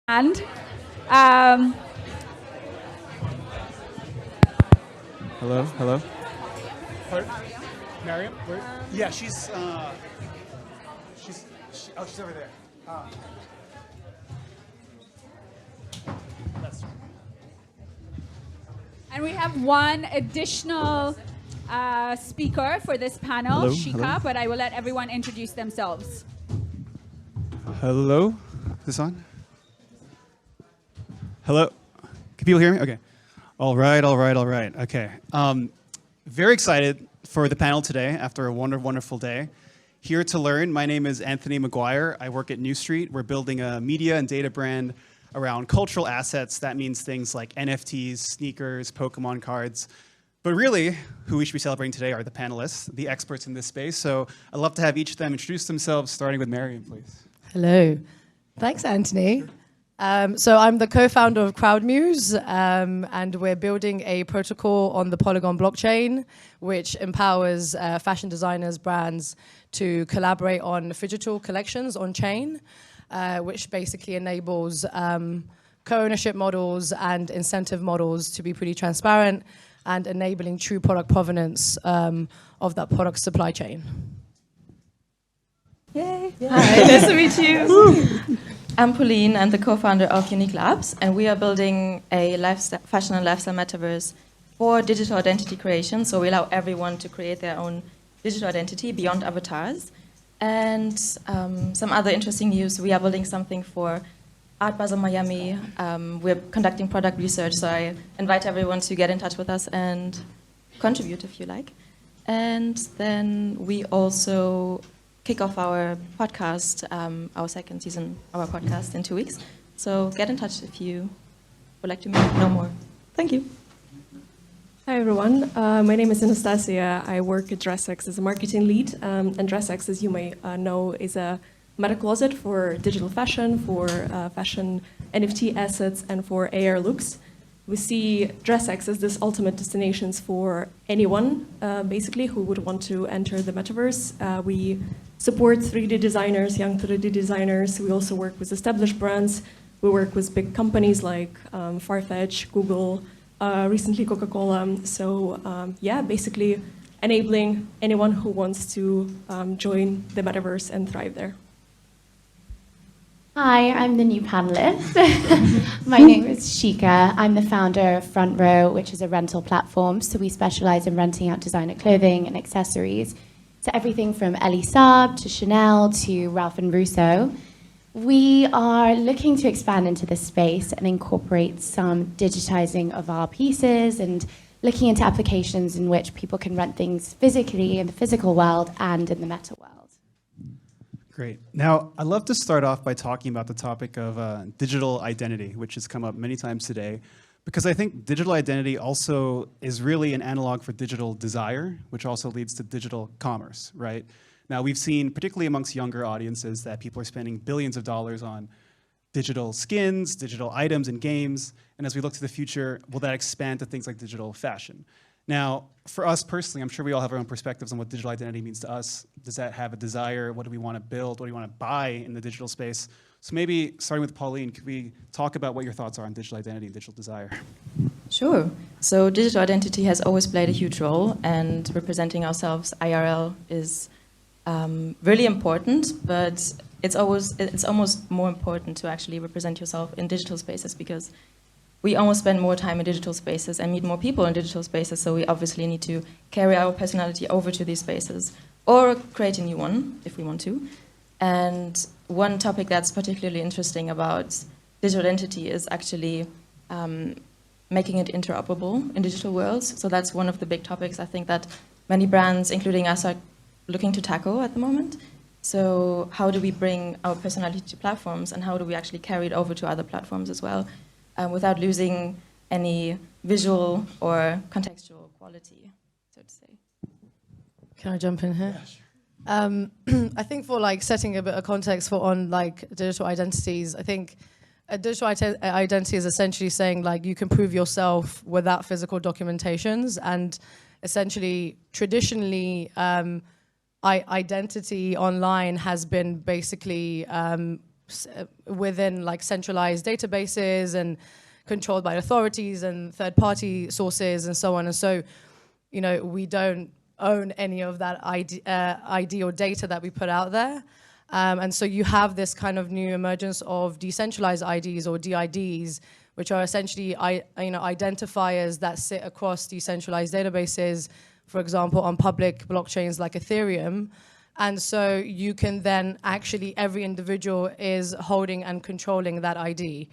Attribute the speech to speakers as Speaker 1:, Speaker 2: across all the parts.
Speaker 1: And
Speaker 2: Hello, hello.
Speaker 3: Maryam? Where? Yeah, she's over there. That's
Speaker 1: and we have one additional speaker for this panel,
Speaker 2: Hello,
Speaker 1: Shika,
Speaker 2: hello.
Speaker 1: but I will let everyone introduce themselves.
Speaker 2: Hello? Is this on? Hello? Can people hear me? Okay. All right. Okay. Very excited for the panel today after a wonderful day. Here to learn, my name is Anthony McGuire. I work at Neustreet. We're building a media and data brand around cultural assets. That means things like NFTs, sneakers, Pokemon cards. But really, who we should be celebrating today are the panelists, the experts in this space. So I'd love to have each of them introduce themselves, starting with Maryam, please.
Speaker 4: Hello. Thanks, Anthony. So I'm the co-founder of Crowdmuse, and we're building a protocol on the Polygon blockchain, which empowers fashion designers, brands to collaborate on phygital collections on chain, which basically enables co-ownership models and incentive models to be pretty transparent and enabling true product provenance of that product supply chain.
Speaker 5: Yay. Hi, nice to meet you. I'm Pauline, I'm the co-founder of Unik Labs, and we are building a fashion and lifestyle metaverse for digital identity creation. So we allow everyone to create their own digital identity beyond avatars. And some other interesting news, we are building something for Art Basel Miami. We're conducting product research, so I invite everyone to get in touch with us and contribute if you like. And then we also kick off our podcast, our second season, our podcast in 2 weeks. So get in touch if you would like to know more. Thank you.
Speaker 6: Hi everyone, my name is Anastasiia. I work at DressX as a marketing lead, and DressX, as you may know, is a meta closet for digital fashion, for fashion NFT assets, and for AR looks. We see DressX as this ultimate destinations for anyone, basically, who would want to enter the metaverse. We support 3D designers, young 3D designers. We also work with established brands. We work with big companies like Farfetch, Google, recently Coca-Cola. So yeah, basically enabling anyone who wants to join the metaverse and thrive there.
Speaker 7: Hi, I'm the new panelist. My name is Shika. I'm the founder of FrontRow, which is a rental platform. So we specialize in renting out designer clothing and accessories. So everything from Elie Saab to Chanel to Ralph and Russo. We are looking to expand into this space and incorporate some digitizing of our pieces and looking into applications in which people can rent things physically in the physical world and in the meta world.
Speaker 2: Great. Now, I'd love to start off by talking about the topic of digital identity, which has come up many times today, because I think digital identity also is really an analog for digital desire, which also leads to digital commerce, right? Now, we've seen, particularly amongst younger audiences, that people are spending billions of dollars on digital skins, digital items and games, and as we look to the future, will that expand to things like digital fashion? Now, for us personally, I'm sure we all have our own perspectives on what digital identity means to us. Does that have a desire? What do we want to build? What do we want to buy in the digital space? So maybe, starting with Pauline, could we talk about what your thoughts are on digital identity and digital desire?
Speaker 5: Sure. So digital identity has always played a huge role, and representing ourselves IRL is really important, but it's almost more important to actually represent yourself in digital spaces, because we almost spend more time in digital spaces and meet more people in digital spaces, so we obviously need to carry our personality over to these spaces or create a new one if we want to. And one topic that's particularly interesting about digital identity is actually making it interoperable in digital worlds. So that's one of the big topics I think that many brands, including us, are looking to tackle at the moment. So how do we bring our personality to platforms, and how do we actually carry it over to other platforms as well, without losing any visual or contextual quality, so to say.
Speaker 4: Can I jump in here?
Speaker 2: Yeah, sure.
Speaker 4: I think for like setting a bit of context for on like digital identities, I think a digital identity is essentially saying like you can prove yourself without physical documentations, and essentially traditionally identity online has been basically within like centralized databases and controlled by authorities and third-party sources and so on. And so, you know, we don't own any of that ID or data that we put out there. And so you have this kind of new emergence of decentralized IDs or DIDs, which are essentially identifiers that sit across decentralized databases, for example, on public blockchains like Ethereum. And so you can then actually, every individual is holding and controlling that ID.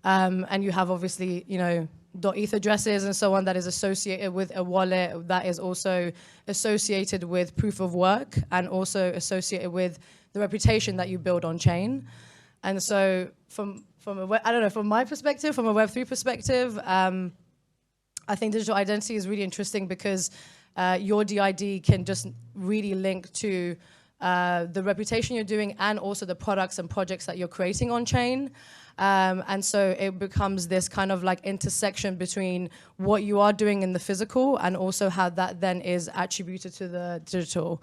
Speaker 4: And you have obviously, you know, .eth addresses and so on that is associated with a wallet that is also associated with proof of work and also associated with the reputation that you build on chain. And so from my perspective, from a Web3 perspective, I think digital identity is really interesting because your DID can just really link to the reputation you're doing and also the products and projects that you're creating on chain. And so it becomes this kind of like intersection between what you are doing in the physical and also how that then is attributed to the digital.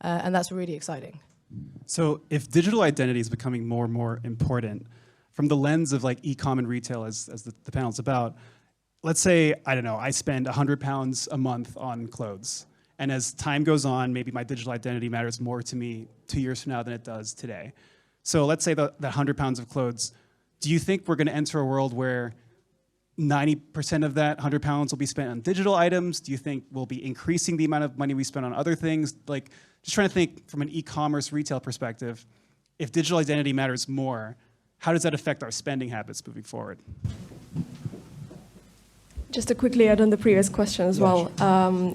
Speaker 4: And that's really exciting.
Speaker 2: So if digital identity is becoming more and more important, from the lens of like Ecomm and Retail, as the panel's about, let's say, I don't know, I spend £100 a month on clothes. And as time goes on, maybe my digital identity matters more to me 2 years from now than it does today. So let's say that £100 of clothes, do you think we're going to enter a world where 90% of that £100 will be spent on digital items? Do you think we'll be increasing the amount of money we spend on other things? Like, just trying to think from an e-commerce retail perspective, if digital identity matters more, how does that affect our spending habits moving forward?
Speaker 6: Just to quickly add on the previous question as well.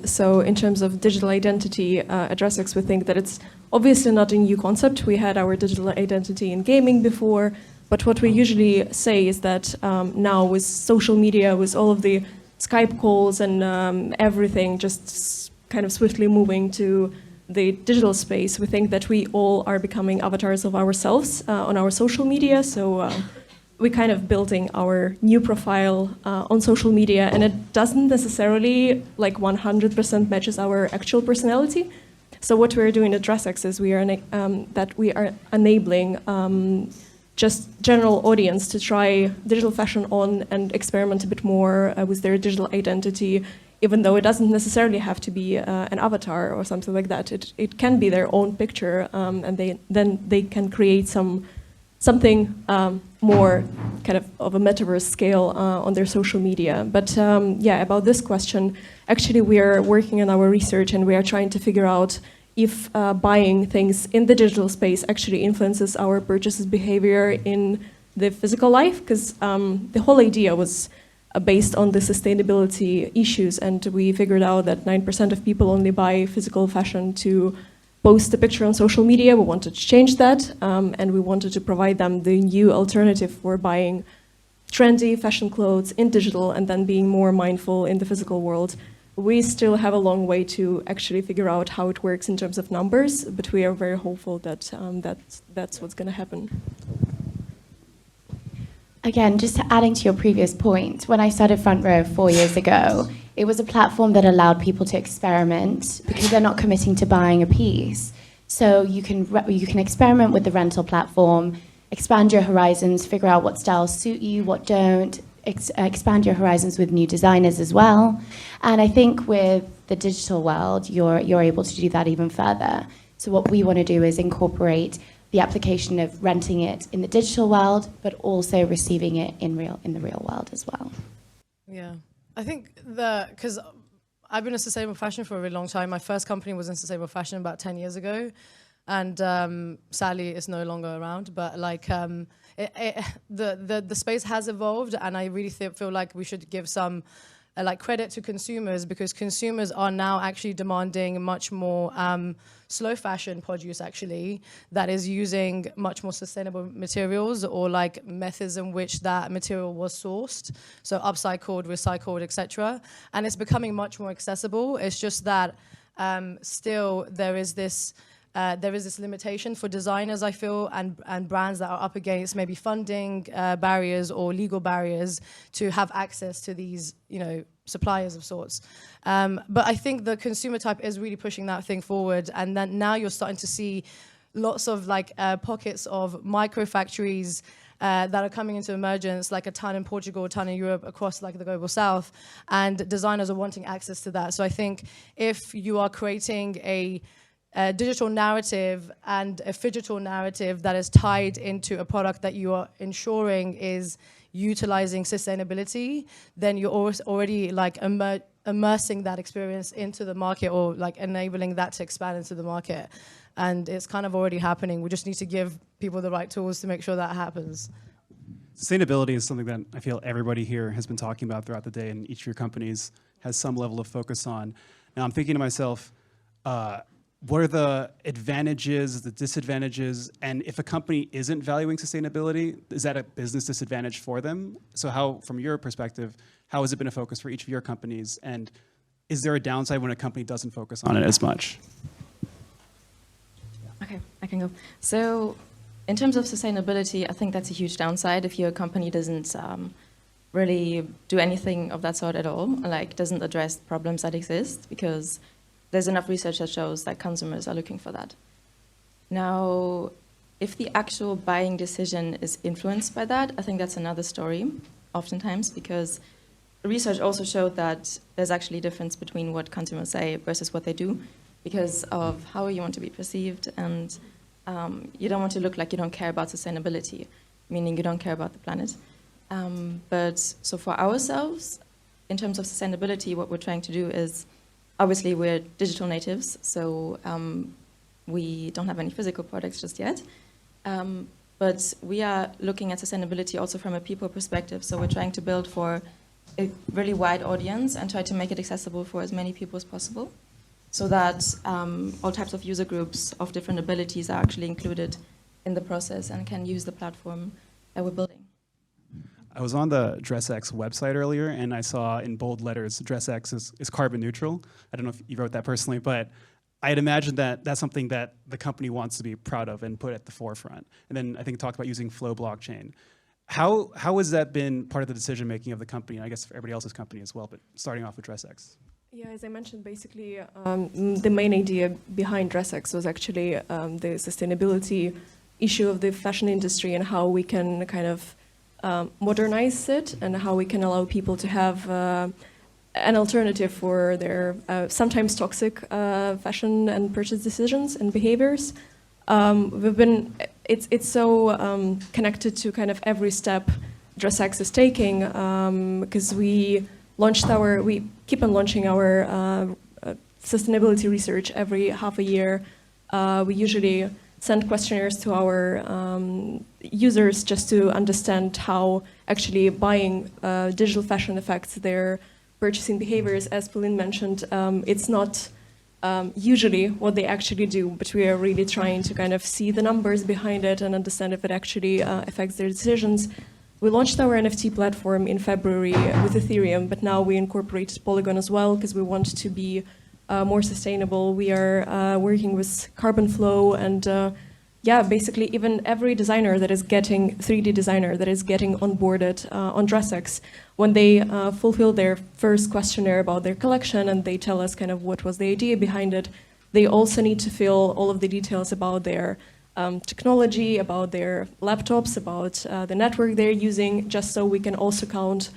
Speaker 6: So in terms of digital identity at DressX, we think that it's obviously not a new concept. We had our digital identity in gaming before, but what we usually say is that now with social media, with all of the Skype calls and everything just kind of swiftly moving to the digital space, we think that we all are becoming avatars of ourselves on our social media. So we're kind of building our new profile on social media, and it doesn't necessarily like 100% matches our actual personality. So what we're doing at DressX is we are enabling just general audience to try digital fashion on and experiment a bit more with their digital identity, even though it doesn't necessarily have to be an avatar or something like that. It can be their own picture, and they can create something more kind of a metaverse scale on their social media. But yeah, about this question, actually we are working on our research and we are trying to figure out if buying things in the digital space actually influences our purchases behavior in the physical life, because the whole idea was based on the sustainability issues, and we figured out that 9% of people only buy physical fashion to post a picture on social media. We wanted to change that, and we wanted to provide them the new alternative for buying trendy fashion clothes in digital and then being more mindful in the physical world. We still have a long way to actually figure out how it works in terms of numbers, but we are very hopeful that that's what's going to happen.
Speaker 7: Again, just adding to your previous point, when I started FrontRow 4 years ago, it was a platform that allowed people to experiment because they're not committing to buying a piece. So you can experiment with the rental platform, expand your horizons, figure out what styles suit you, what don't, expand your horizons with new designers as well. And I think with the digital world, you're able to do that even further. So what we want to do is incorporate the application of renting it in the digital world, but also receiving it in the real world as well.
Speaker 4: Yeah, I think because I've been in sustainable fashion for a really long time. My first company was in sustainable fashion about 10 years ago, and sadly it's no longer around. But like the space has evolved, and I really feel like we should give some like credit to consumers, because consumers are now actually demanding much more slow fashion produce actually that is using much more sustainable materials or like methods in which that material was sourced, so upcycled, recycled, etc. And it's becoming much more accessible. It's just that still there is this limitation for designers, I feel, and brands that are up against maybe funding barriers or legal barriers to have access to these, suppliers of sorts. But I think the consumer type is really pushing that thing forward, and then now you're starting to see lots of like pockets of micro factories that are coming into emergence, like a ton in Portugal, a ton in Europe, across like the global south, and designers are wanting access to that. So I think if you are creating a digital narrative and a phygital narrative that is tied into a product that you are ensuring is utilizing sustainability, then you're already like immersing that experience into the market, or like enabling that to expand into the market. And it's kind of already happening. We just need to give people the right tools to make sure that happens.
Speaker 2: Sustainability is something that I feel everybody here has been talking about throughout the day, and each of your companies has some level of focus on. Now I'm thinking to myself, what are the advantages, the disadvantages, and if a company isn't valuing sustainability, is that a business disadvantage for them? So how, from your perspective, how has it been a focus for each of your companies, and is there a downside when a company doesn't focus on it as much?
Speaker 5: Okay, I can go. So in terms of sustainability, I think that's a huge downside if your company doesn't really do anything of that sort at all, like doesn't address problems that exist, because there's enough research that shows that consumers are looking for that. Now, if the actual buying decision is influenced by that, I think that's another story, oftentimes, because research also showed that there's actually a difference between what consumers say versus what they do, because of how you want to be perceived, and you don't want to look like you don't care about sustainability, meaning you don't care about the planet. But so for ourselves, in terms of sustainability, what we're trying to do is, obviously we're digital natives, so we don't have any physical products just yet. But we are looking at sustainability also from a people perspective, so we're trying to build for a really wide audience and try to make it accessible for as many people as possible, so that all types of user groups of different abilities are actually included in the process and can use the platform that we're building.
Speaker 2: I was on the DressX website earlier, and I saw in bold letters, DressX is carbon neutral. I don't know if you wrote that personally, but I had imagined that that's something that the company wants to be proud of and put at the forefront. And then I think talked about using Flow blockchain. How has that been part of the decision-making of the company, and I guess for everybody else's company as well, but starting off with DressX?
Speaker 6: Yeah, as I mentioned, basically, the main idea behind DressX was actually the sustainability issue of the fashion industry and how we can kind of modernize it and how we can allow people to have an alternative for their sometimes toxic fashion and purchase decisions and behaviors. It's so connected to kind of every step DressX is taking, because we keep on launching our sustainability research every half a year. We usually send questionnaires to our users just to understand how actually buying digital fashion affects their purchasing behaviors. As Pauline mentioned, it's not usually what they actually do, but we are really trying to kind of see the numbers behind it and understand if it actually affects their decisions. We launched our NFT platform in February with Ethereum, but now we incorporated Polygon as well because we want to be more sustainable. We are working with Carbon Flow, and basically even every designer that is getting 3D designer that is getting onboarded on DressX, when they fulfill their first questionnaire about their collection and they tell us kind of what was the idea behind it, they also need to fill all of the details about their technology, about their laptops, about the network they're using, just so we can also count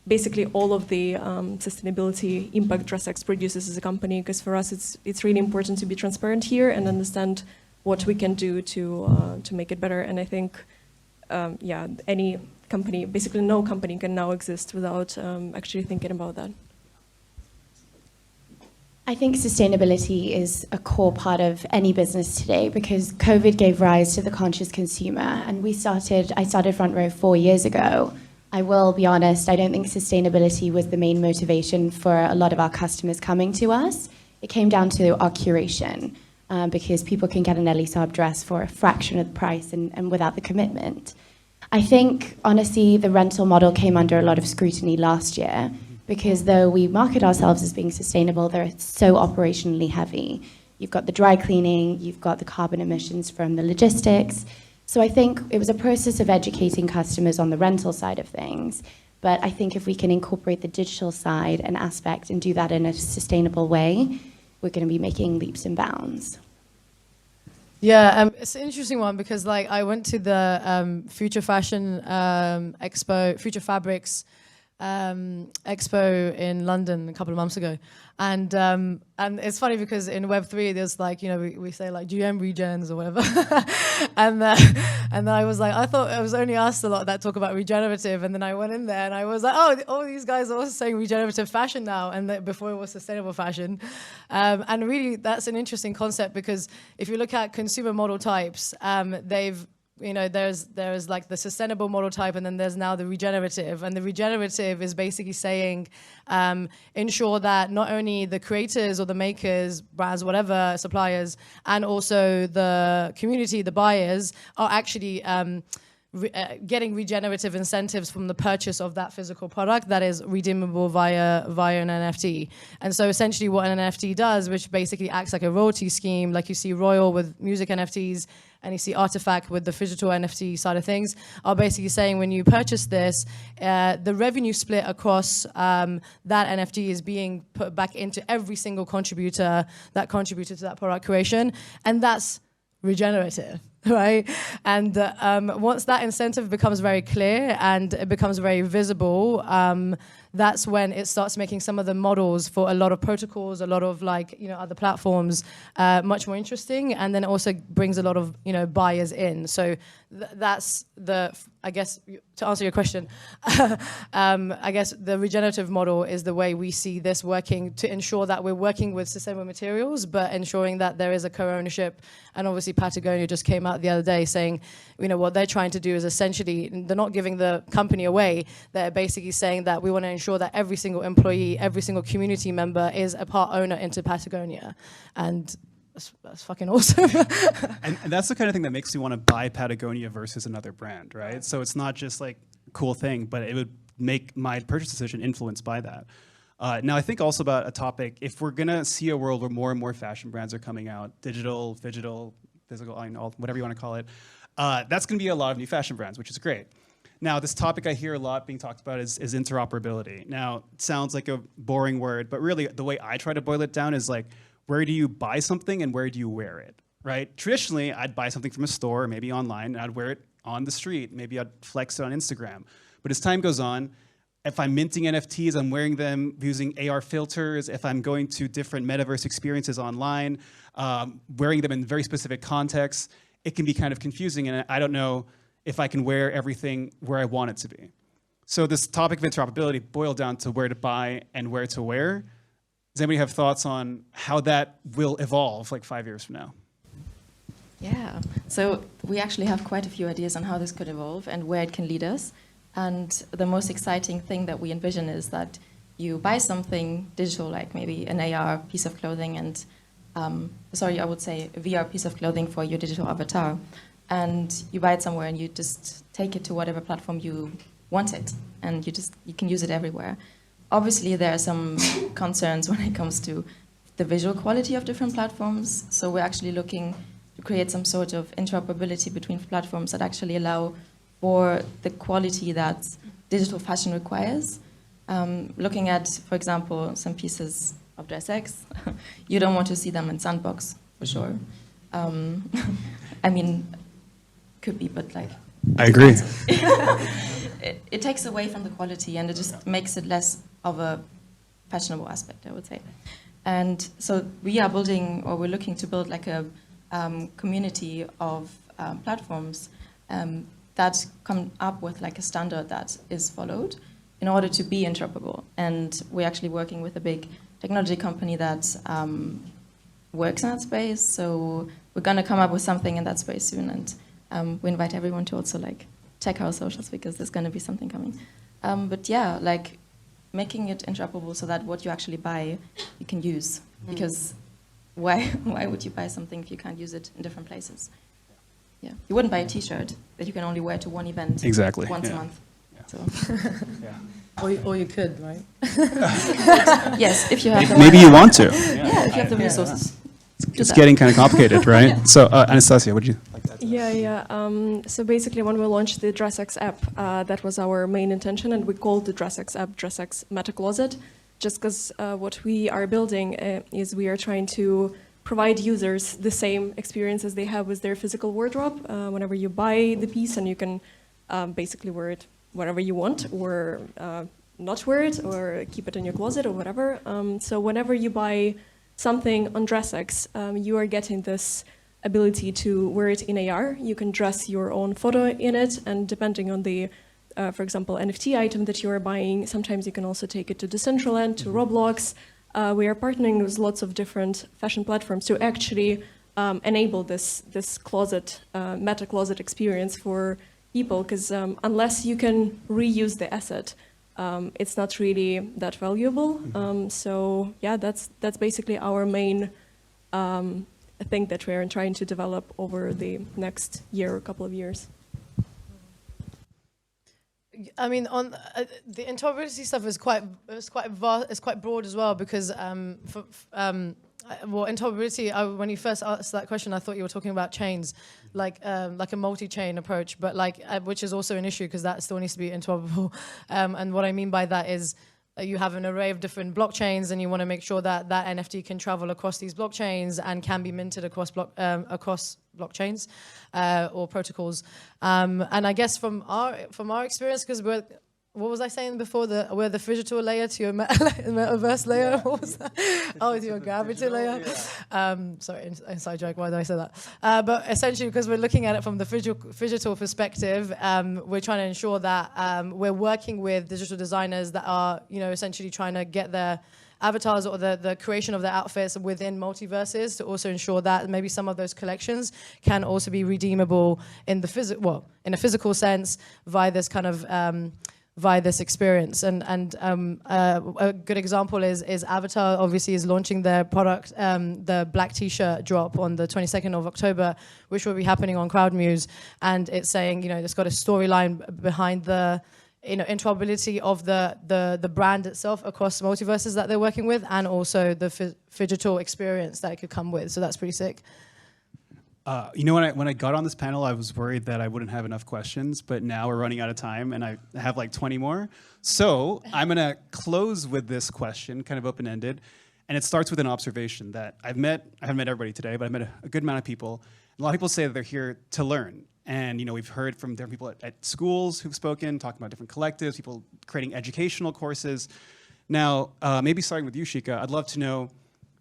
Speaker 6: basically all of the sustainability impact DressX produces as a company, because for us it's really important to be transparent here and understand what we can do to make it better. And I think, any company, basically no company can now exist without actually thinking about that.
Speaker 7: I think sustainability is a core part of any business today because COVID gave rise to the conscious consumer, and I started FrontRow 4 years ago. I will be honest, I don't think sustainability was the main motivation for a lot of our customers coming to us. It came down to our curation, because people can get an Elie Saab dress for a fraction of the price and without the commitment. I think, honestly, the rental model came under a lot of scrutiny last year because though we market ourselves as being sustainable, they're so operationally heavy. You've got the dry cleaning, you've got the carbon emissions from the logistics. So I think it was a process of educating customers on the rental side of things. But I think if we can incorporate the digital side and aspect and do that in a sustainable way, we're going to be making leaps and bounds.
Speaker 4: Yeah, it's an interesting one because like I went to the Future Fashion Expo, Future Fabrics Expo in London a couple of months ago, and it's funny because in Web3 there's like, you know, we say like GM regens or whatever, and then I was like, I thought it was only us a lot that talk about regenerative, and then I went in there and I was like, oh, all these guys are also saying regenerative fashion now, and before it was sustainable fashion, and really that's an interesting concept because if you look at consumer model types, they've, you know, there's like the sustainable model type, and then there's now the regenerative. And the regenerative is basically saying, ensure that not only the creators or the makers, brands, whatever, suppliers, and also the community, the buyers, are actually getting regenerative incentives from the purchase of that physical product that is redeemable via an NFT. And so essentially what an NFT does, which basically acts like a royalty scheme, like you see Royal with music NFTs, and you see Artifact with the digital NFT side of things, are basically saying when you purchase this, the revenue split across that NFT is being put back into every single contributor that contributed to that product creation, and that's regenerative, right? And once that incentive becomes very clear and it becomes very visible, that's when it starts making some of the models for a lot of protocols, a lot of like, you know, other platforms much more interesting, and then it also brings a lot of, you know, buyers in. So that's the, I guess, to answer your question, I guess the regenerative model is the way we see this working to ensure that we're working with sustainable materials, but ensuring that there is a co-ownership. And obviously Patagonia just came out the other day saying, you know, what they're trying to do is essentially, they're not giving the company away, they're basically saying that we want to ensure that every single employee, every single community member is a part owner into Patagonia. And that's fucking awesome.
Speaker 2: And that's the kind of thing that makes me want to buy Patagonia versus another brand, right? So it's not just like a cool thing, but it would make my purchase decision influenced by that. Now, I think also about a topic, if we're going to see a world where more and more fashion brands are coming out, digital, physical, whatever you want to call it, that's going to be a lot of new fashion brands, which is great. Now, this topic I hear a lot being talked about is interoperability. Now, it sounds like a boring word, but really the way I try to boil it down is like, where do you buy something and where do you wear it, right? Traditionally, I'd buy something from a store, or maybe online, and I'd wear it on the street. Maybe I'd flex it on Instagram. But as time goes on, if I'm minting NFTs, I'm wearing them using AR filters. If I'm going to different metaverse experiences online, wearing them in very specific contexts, it can be kind of confusing, and I don't know if I can wear everything where I want it to be. So this topic of interoperability boiled down to where to buy and where to wear. Does anybody have thoughts on how that will evolve like 5 years from now?
Speaker 5: Yeah, so we actually have quite a few ideas on how this could evolve and where it can lead us. And the most exciting thing that we envision is that you buy something digital, like maybe an AR piece of clothing and, I would say a VR piece of clothing for your digital avatar. And you buy it somewhere and you just take it to whatever platform you want it. And you can use it everywhere. Obviously, there are some concerns when it comes to the visual quality of different platforms. So we're actually looking to create some sort of interoperability between platforms that actually allow for the quality that digital fashion requires. Looking at, for example, some pieces of DressX, you don't want to see them in Sandbox, for sure. I mean, could be, but like...
Speaker 2: I agree.
Speaker 5: It takes away from the quality and it just makes it less of a fashionable aspect, I would say. And so we are building, or we're looking to build like a community of platforms that come up with like a standard that is followed in order to be interoperable. And we're actually working with a big technology company that works in that space. So we're going to come up with something in that space soon. And we invite everyone to also like check our socials because there's going to be something coming. But yeah, like making it interoperable so that what you actually buy, you can use. Because why would you buy something if you can't use it in different places? Yeah, you wouldn't buy a T-shirt that you can only wear to one event once a month.
Speaker 2: Yeah.
Speaker 5: So.
Speaker 2: Yeah.
Speaker 4: Or you could, right?
Speaker 5: Yes, if you have.
Speaker 2: Maybe you want to.
Speaker 5: Yeah, if you have the resources.
Speaker 2: It's getting kind of complicated, right? Yeah. So, Anastasiia, would you like that?
Speaker 6: Yeah. So basically, when we launched the DressX app, that was our main intention, and we called the DressX app DressX Meta Closet, just because what we are building is we are trying to provide users the same experience as they have with their physical wardrobe. Whenever you buy the piece, and you can basically wear it wherever you want, or not wear it, or keep it in your closet, or whatever. So whenever you buy something on DressX, you are getting this ability to wear it in AR. You can dress your own photo in it, and depending on the, for example, NFT item that you are buying, sometimes you can also take it to Decentraland, to Roblox. We are partnering with lots of different fashion platforms to actually enable this closet, meta closet experience for people, because unless you can reuse the asset, it's not really that valuable. So yeah, that's basically our main thing that we're trying to develop over the next year or couple of years.
Speaker 4: I mean, on the interoperability stuff is quite vast, it's quite broad as well, because well, interoperability. When you first asked that question, I thought you were talking about chains, like a multi-chain approach, but which is also an issue because that still needs to be interoperable. And what I mean by that is you have an array of different blockchains, and you want to make sure that that NFT can travel across these blockchains and can be minted across blockchains or protocols. And I guess from our experience, because what was I saying before? We're the phygital layer to your metaverse layer. Yeah. What was that? Oh, it's your gravity layer. Yeah. Sorry, inside joke. Why did I say that? But essentially, because we're looking at it from the phygital perspective, we're trying to ensure that we're working with digital designers that are, essentially trying to get their avatars or the creation of their outfits within multiverses, to also ensure that maybe some of those collections can also be redeemable in the in a physical sense via this kind of via this experience. And a good example is Avatar obviously is launching their product, the black t-shirt drop on the 22nd of October, which will be happening on Crowdmuse. And it's saying, it's got a storyline behind the interoperability of the brand itself across multiverses that they're working with, and also the phygital experience that it could come with. So that's pretty sick.
Speaker 2: When I got on this panel, I was worried that I wouldn't have enough questions, but now we're running out of time, and I have like 20 more. So I'm going to close with this question, kind of open-ended, and it starts with an observation that I haven't met everybody today, but I've met a good amount of people. A lot of people say that they're here to learn. And we've heard from different people at schools who've spoken, talking about different collectives, people creating educational courses. Now, maybe starting with you, Shika, I'd love to know,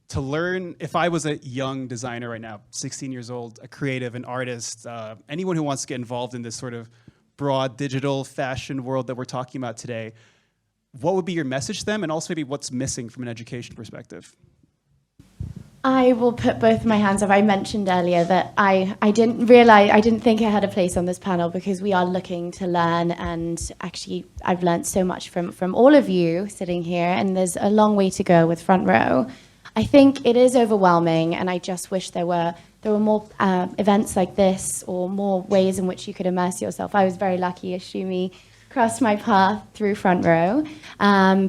Speaker 2: to learn, if I was a young designer right now, 16 years old, a creative, an artist, anyone who wants to get involved in this sort of broad digital fashion world that we're talking about today, what would be your message to them, and also maybe what's missing from an education perspective?
Speaker 7: I will put both my hands up. I mentioned earlier that I didn't think I had a place on this panel, because we are looking to learn, and actually I've learned so much from all of you sitting here, and there's a long way to go with FrontRow. I think it is overwhelming, and I just wish there were more events like this, or more ways in which you could immerse yourself. I was very lucky, Ashumi crossed my path through FrontRow,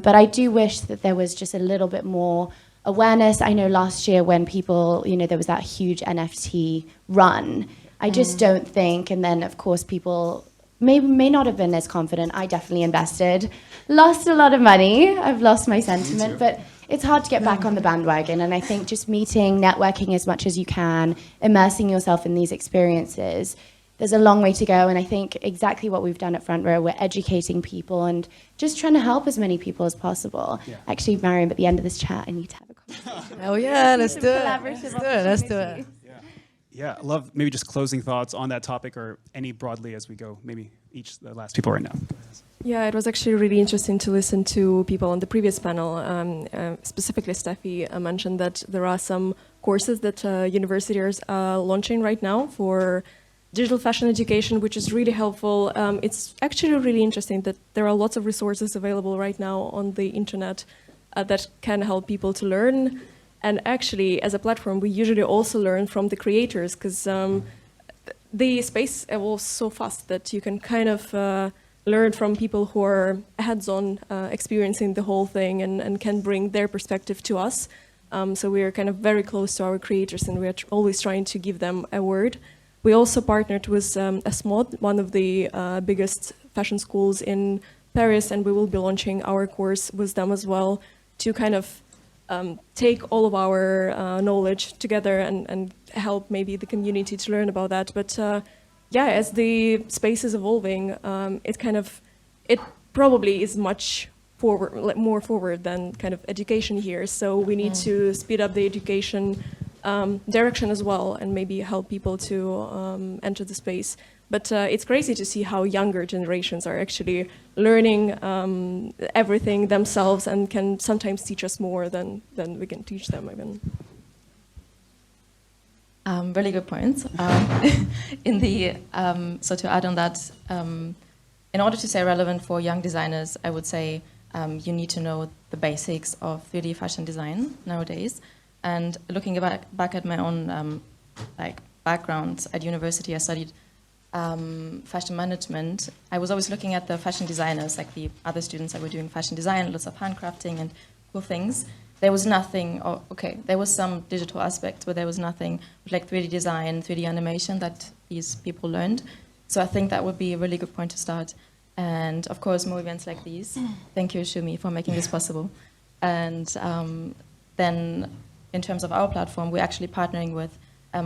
Speaker 7: but I do wish that there was just a little bit more awareness. I know last year when people, there was that huge NFT run, I just don't think, and then of course people may not have been as confident. I definitely invested, lost a lot of money, I've lost my sentiment, but it's hard to get back on the bandwagon. And I think just meeting, networking as much as you can, immersing yourself in these experiences, there's a long way to go. And I think exactly what we've done at FrontRow, we're educating people and just trying to help as many people as possible. Yeah. Actually, Maryam, at the end of this chat, I need to have a conversation.
Speaker 4: Oh yeah, let's do it. Let's do it.
Speaker 2: Yeah, I love maybe just closing thoughts on that topic, or any broadly as we go, maybe the last people right now.
Speaker 6: Yeah, it was actually really interesting to listen to people on the previous panel. Specifically, Steffi mentioned that there are some courses that universities are launching right now for digital fashion education, which is really helpful. It's actually really interesting that there are lots of resources available right now on the internet that can help people to learn. And actually, as a platform, we usually also learn from the creators, because the space evolves so fast that you can kind of learn from people who are hands-on experiencing the whole thing, and can bring their perspective to us. So we are kind of very close to our creators, and we are always trying to give them a word. We also partnered with SMOD, one of the biggest fashion schools in Paris, and we will be launching our course with them as well, to kind of take all of our knowledge together and help maybe the community to learn about that. But yeah, as the space is evolving, it probably is much more forward than kind of education here. So we need to speed up the education direction as well, and maybe help people to enter the space. But it's crazy to see how younger generations are actually learning everything themselves and can sometimes teach us more than we can teach them even.
Speaker 5: Really good points. So to add on that, in order to stay relevant for young designers, I would say you need to know the basics of 3D fashion design nowadays. And looking back at my own background at university, I studied fashion management. I was always looking at the fashion designers, like the other students that were doing fashion design, lots of handcrafting and cool things. There was nothing, there was some digital aspects, but there was nothing like 3D design, 3D animation that these people learned. So I think that would be a really good point to start. And of course, more events like these. Thank you, Shumi, for making this possible. And then in terms of our platform, we're actually partnering with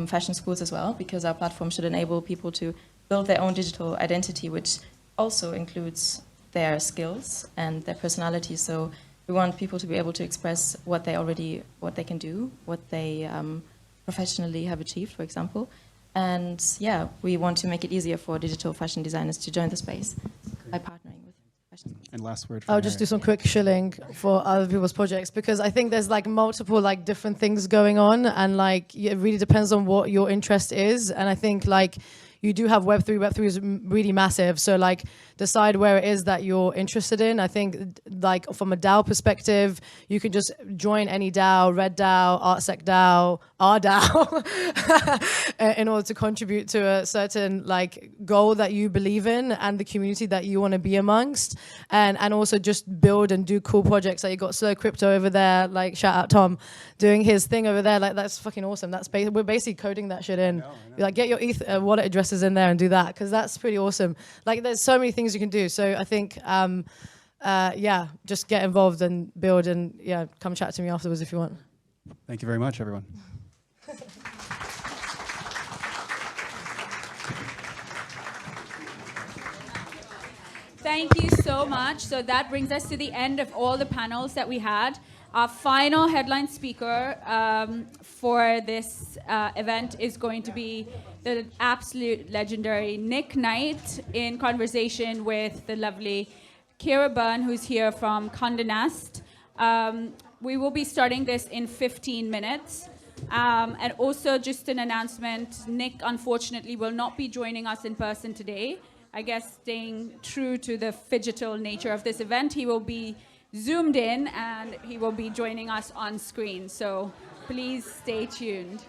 Speaker 5: fashion schools as well, because our platform should enable people to build their own digital identity, which also includes their skills and their personality. So we want people to be able to express what they can do, what they professionally have achieved, for example. And yeah, we want to make it easier for digital fashion designers to join the space by partnering with fashion schools.
Speaker 2: And last word.
Speaker 4: I'll just do some quick shilling for other people's projects, because I think there's like multiple like different things going on, and like it really depends on what your interest is. And I think like you do have Web3. Web3 is really massive. So like decide where it is that you're interested in. I think like from a DAO perspective, you can just join any DAO, Red DAO, ArtSec DAO, our DAO, in order to contribute to a certain like goal that you believe in and the community that you want to be amongst. And also just build and do cool projects. Like you got Slow Crypto over there, like shout out Tom, doing his thing over there. Like that's fucking awesome. We're basically coding that shit in. I know. Like get your ETH wallet addresses in there and do that, because that's pretty awesome. Like there's so many things you can do. So I think just get involved and build, and come chat to me afterwards if you want.
Speaker 2: Thank you very much, everyone.
Speaker 1: Thank you so much. So that brings us to the end of all the panels that we had. Our final headline speaker for this event is going to be the absolute legendary Nick Knight, in conversation with the lovely Kira Byrne, who's here from Condé Nast. We will be starting this in 15 minutes. And also just an announcement, Nick unfortunately will not be joining us in person today. I guess staying true to the phygital nature of this event, he will be zoomed in and he will be joining us on screen. So please stay tuned.